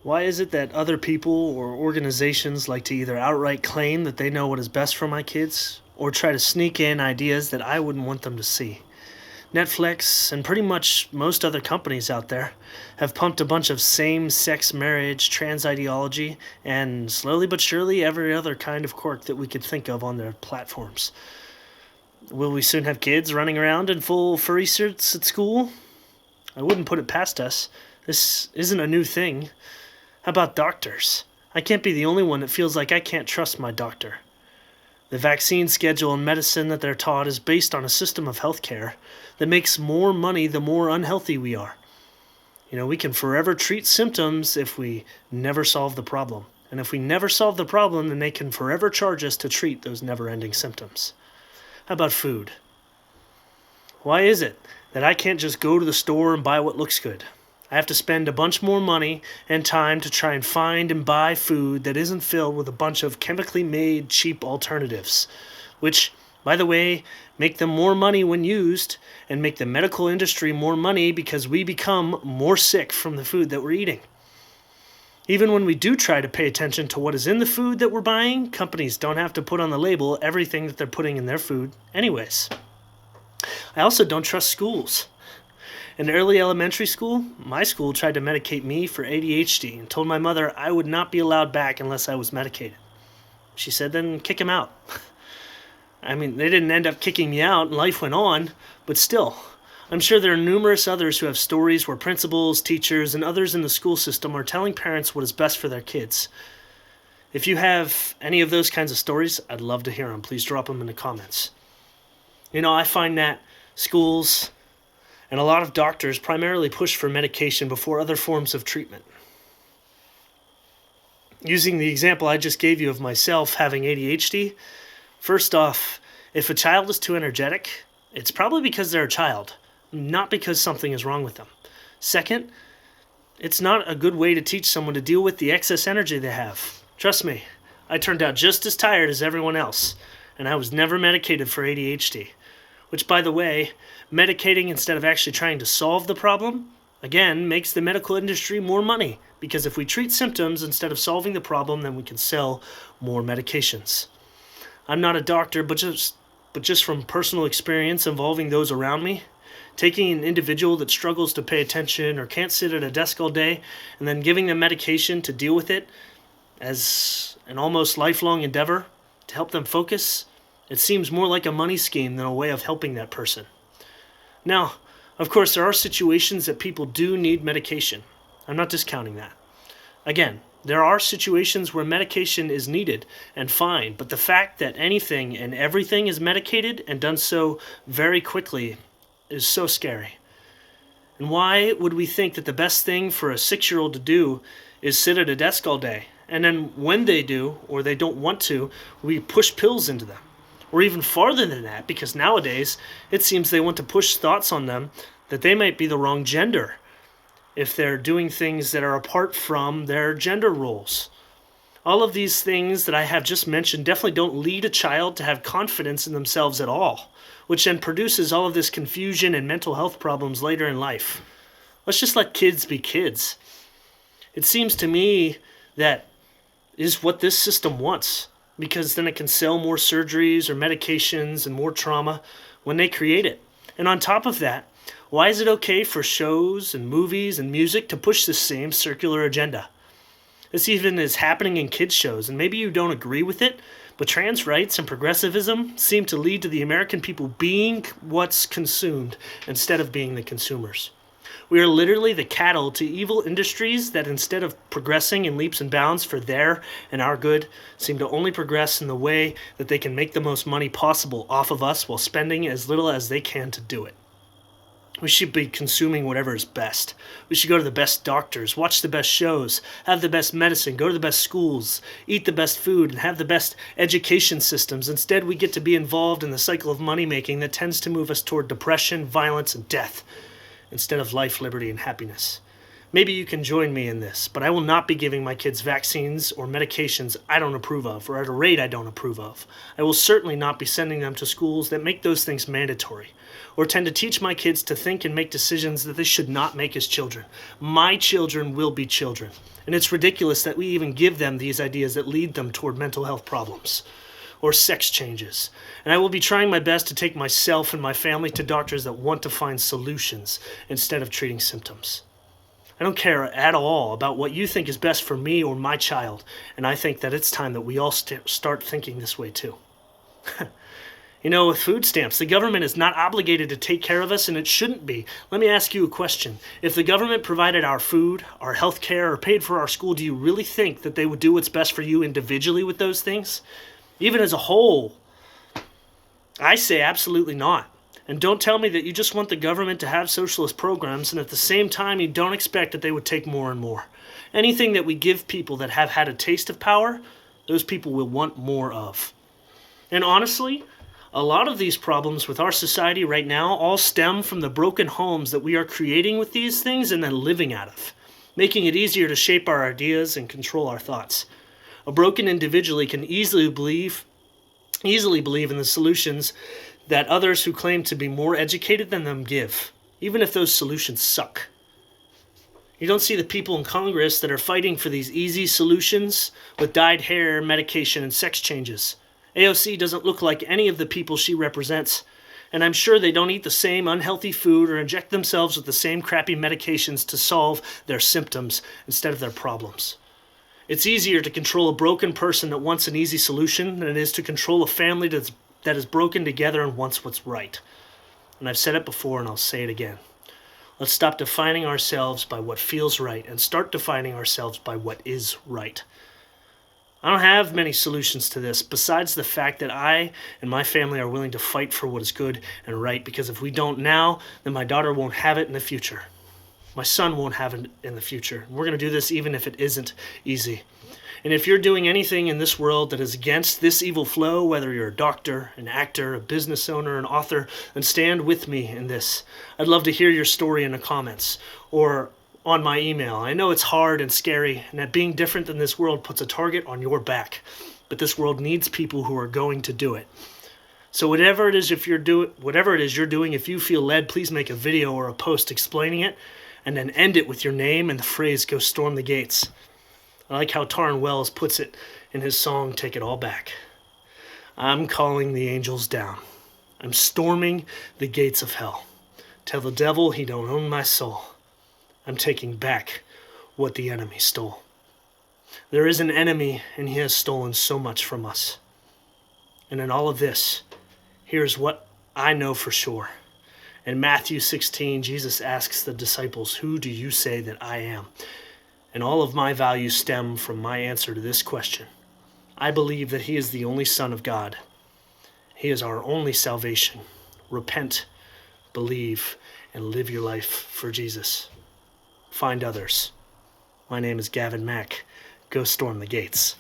Why is it that other people or organizations like to either outright claim that they know what is best for my kids or try to sneak in ideas that I wouldn't want them to see? Netflix and pretty much most other companies out there have pumped a bunch of same sex marriage, trans ideology, and slowly but surely every other kind of quirk that we could think of on their platforms. Will we soon have kids running around in full furry suits at school? I wouldn't put it past us. This isn't a new thing. How about doctors? I can't be the only one that feels like I can't trust my doctor. The vaccine schedule in medicine that they're taught is based on a system of healthcare that makes more money the more unhealthy we are. We can forever treat symptoms if we never solve the problem. And if we never solve the problem, then they can forever charge us to treat those never-ending symptoms. How about food? Why is it that I can't just go to the store and buy what looks good? I have to spend a bunch more money and time to try and find and buy food that isn't filled with a bunch of chemically made cheap alternatives, which, by the way, make them more money when used and make the medical industry more money because we become more sick from the food that we're eating. Even when we do try to pay attention to what is in the food that we're buying, companies don't have to put on the label everything that they're putting in their food anyways. I also don't trust schools. In early elementary school, my school tried to medicate me for ADHD and told my mother I would not be allowed back unless I was medicated. She said, then kick him out. They didn't end up kicking me out and life went on, but still, I'm sure there are numerous others who have stories where principals, teachers, and others in the school system are telling parents what is best for their kids. If you have any of those kinds of stories, I'd love to hear them. Please drop them in the comments. I find that schools and a lot of doctors primarily push for medication before other forms of treatment. Using the example I just gave you of myself having ADHD, first off, if a child is too energetic, it's probably because they're a child, not because something is wrong with them. Second, it's not a good way to teach someone to deal with the excess energy they have. Trust me, I turned out just as tired as everyone else, and I was never medicated for ADHD. Which, by the way, medicating instead of actually trying to solve the problem, again, makes the medical industry more money. Because if we treat symptoms instead of solving the problem, then we can sell more medications. I'm not a doctor, but just from personal experience involving those around me, taking an individual that struggles to pay attention or can't sit at a desk all day, and then giving them medication to deal with it as an almost lifelong endeavor to help them focus, it seems more like a money scheme than a way of helping that person. Now, of course, there are situations that people do need medication. I'm not discounting that. Again, there are situations where medication is needed and fine, but the fact that anything and everything is medicated and done so very quickly is so scary. And why would we think that the best thing for a 6-year-old to do is sit at a desk all day? And then when they do, or they don't want to, we push pills into them. Or even farther than that, because nowadays it seems they want to push thoughts on them that they might be the wrong gender if they're doing things that are apart from their gender roles. All of these things that I have just mentioned definitely don't lead a child to have confidence in themselves at all, which then produces all of this confusion and mental health problems later in life. Let's just let kids be kids. It seems to me that is what this system wants, because then it can sell more surgeries or medications and more trauma when they create it. And on top of that, why is it okay for shows and movies and music to push the same circular agenda? This even is happening in kids' shows, and maybe you don't agree with it, but trans rights and progressivism seem to lead to the American people being what's consumed instead of being the consumers. We are literally the cattle to evil industries that instead of progressing in leaps and bounds for their and our good, seem to only progress in the way that they can make the most money possible off of us while spending as little as they can to do it. We should be consuming whatever is best. We should go to the best doctors, watch the best shows, have the best medicine, go to the best schools, eat the best food, and have the best education systems. Instead, we get to be involved in the cycle of money making that tends to move us toward depression, violence, and death, instead of life, liberty, and happiness. Maybe you can join me in this, but I will not be giving my kids vaccines or medications I don't approve of or at a rate I don't approve of. I will certainly not be sending them to schools that make those things mandatory or tend to teach my kids to think and make decisions that they should not make as children. My children will be children, and it's ridiculous that we even give them these ideas that lead them toward mental health problems or sex changes. And I will be trying my best to take myself and my family to doctors that want to find solutions instead of treating symptoms. I don't care at all about what you think is best for me or my child, and I think that it's time that we all start thinking this way too. With food stamps, the government is not obligated to take care of us, and it shouldn't be. Let me ask you a question. If the government provided our food, our health care, or paid for our school, do you really think that they would do what's best for you individually with those things? Even as a whole? I say absolutely not. And don't tell me that you just want the government to have socialist programs and at the same time you don't expect that they would take more and more. Anything that we give people that have had a taste of power, those people will want more of. And honestly, a lot of these problems with our society right now all stem from the broken homes that we are creating with these things and then living out of, making it easier to shape our ideas and control our thoughts. A broken individual can easily believe in the solutions that others who claim to be more educated than them give, even if those solutions suck. You don't see the people in Congress that are fighting for these easy solutions with dyed hair, medication, and sex changes. AOC doesn't look like any of the people she represents, and I'm sure they don't eat the same unhealthy food or inject themselves with the same crappy medications to solve their symptoms instead of their problems. It's easier to control a broken person that wants an easy solution than it is to control a family that is broken together and wants what's right. And I've said it before and I'll say it again. Let's stop defining ourselves by what feels right and start defining ourselves by what is right. I don't have many solutions to this besides the fact that I and my family are willing to fight for what is good and right, because if we don't now, then my daughter won't have it in the future. My son won't have it in the future. We're going to do this even if it isn't easy. And if you're doing anything in this world that is against this evil flow, whether you're a doctor, an actor, a business owner, an author, then stand with me in this. I'd love to hear your story in the comments or on my email. I know it's hard and scary, and that being different than this world puts a target on your back. But this world needs people who are going to do it. So whatever it is you're doing, if you feel led, please make a video or a post explaining it, and then end it with your name and the phrase, "Go storm the gates." I like how Taryn Wells puts it in his song, "Take It All Back." I'm calling the angels down. I'm storming the gates of hell. Tell the devil he don't own my soul. I'm taking back what the enemy stole. There is an enemy, and he has stolen so much from us. And in all of this, here's what I know for sure. In Matthew 16, Jesus asks the disciples, "Who do you say that I am?" And all of my values stem from my answer to this question. I believe that he is the only Son of God. He is our only salvation. Repent, believe, and live your life for Jesus. Find others. My name is Gavin Mack. Go storm the gates.